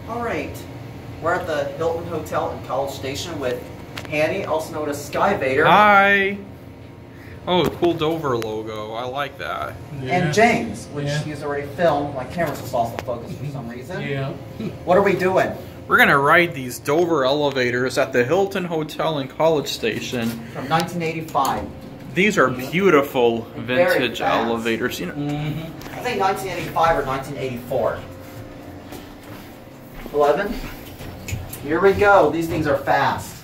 Alright, we're at the Hilton Hotel in College Station with Hanny, also known as Skyvator. Hi! Oh, cool Dover logo. I like that. Yeah. And James, which he's already filmed. My camera's just lost the focus for some reason. Yeah. What are we doing? We're gonna ride these Dover elevators at the Hilton Hotel in College Station. From 1985. These are beautiful vintage elevators. You know, I think 1985 or 1984. 11. Here we go. These things are fast.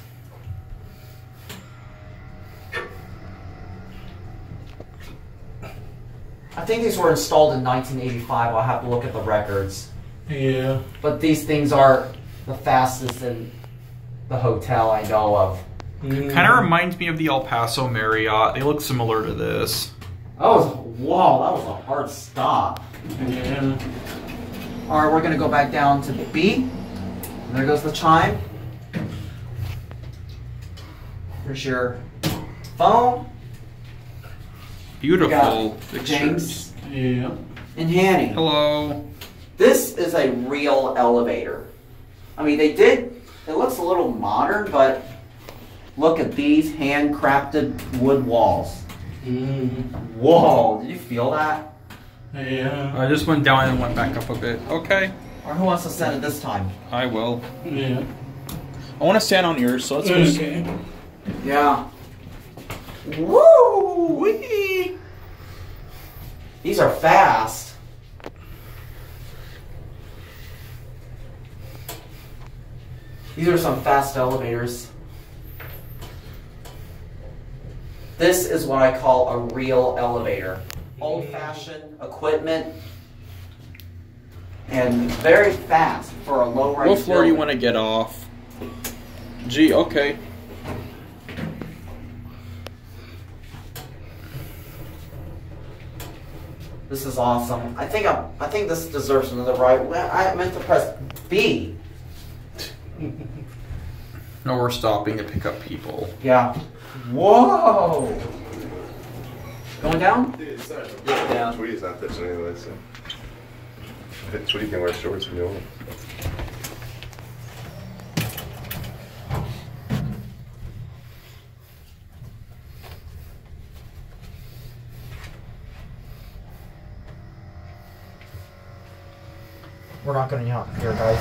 I think these were installed in 1985. I'll have to look at the records. Yeah. But these things are the fastest in the hotel I know of. kind of reminds me of the El Paso Marriott. They look similar to this. Oh, whoa, that was a hard stop. Yeah. All right, we're going to go back down to B. There goes the chime. Here's your phone. Beautiful James. Yeah. And Hanny. Hello. This is a real elevator. I mean, it looks a little modern, but look at these handcrafted wood walls. Whoa, did you feel that? Yeah. I just went down and went back up a bit. Okay. Or who wants to send it this time? I will. Yeah. I want to stand on yours, so let's just... Okay. Yeah. Woo! Wee! These are fast. These are some fast elevators. This is what I call a real elevator. Old-fashioned equipment and very fast for a low-rise What floor do you building. want to get off? Gee, okay. This is awesome. I think this deserves another ride. I meant to press B. No, we're stopping to pick up people. Yeah. Whoa! Going down? Yeah. Tweety's not touching anyway, so. Tweety can wear shorts if you want. We're not going to out here, guys.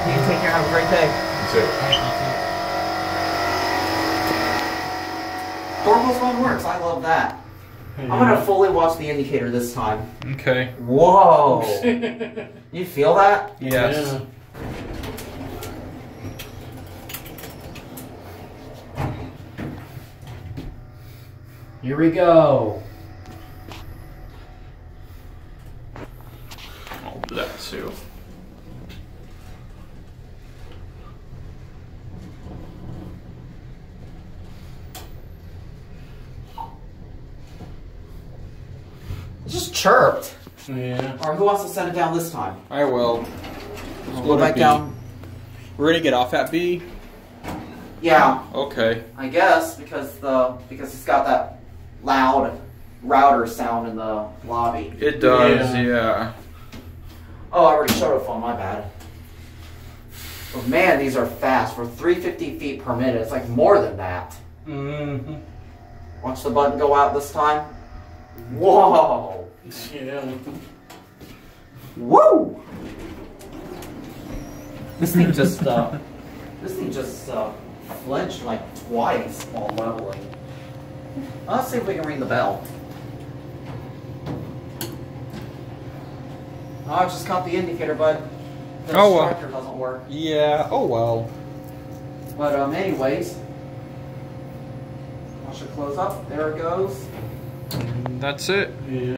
You take care. Have a great day. That's it. Doorbell's phone works. I love that. I'm going to fully watch the indicator this time. Okay. Whoa! You feel that? Yes. Yeah. Here we go. I'll do that too. It just chirped. Yeah. Or who wants to send it down this time? I will. Let's go back down. We're gonna get off at B? Yeah, Okay. I guess because it's got that loud router sound in the lobby. It does, yeah. Oh, I already showed a phone. My bad. But man, these are fast. For 350 feet per minute, it's like more than that. Watch the button go out this time. Whoa! Yeah. Woo! This thing just flinched like twice while leveling. Let's see if we can ring the bell. Oh, I just caught the indicator, but the instructor doesn't work. Yeah, oh well. But anyways, watch it close up. There it goes. That's it. Yeah.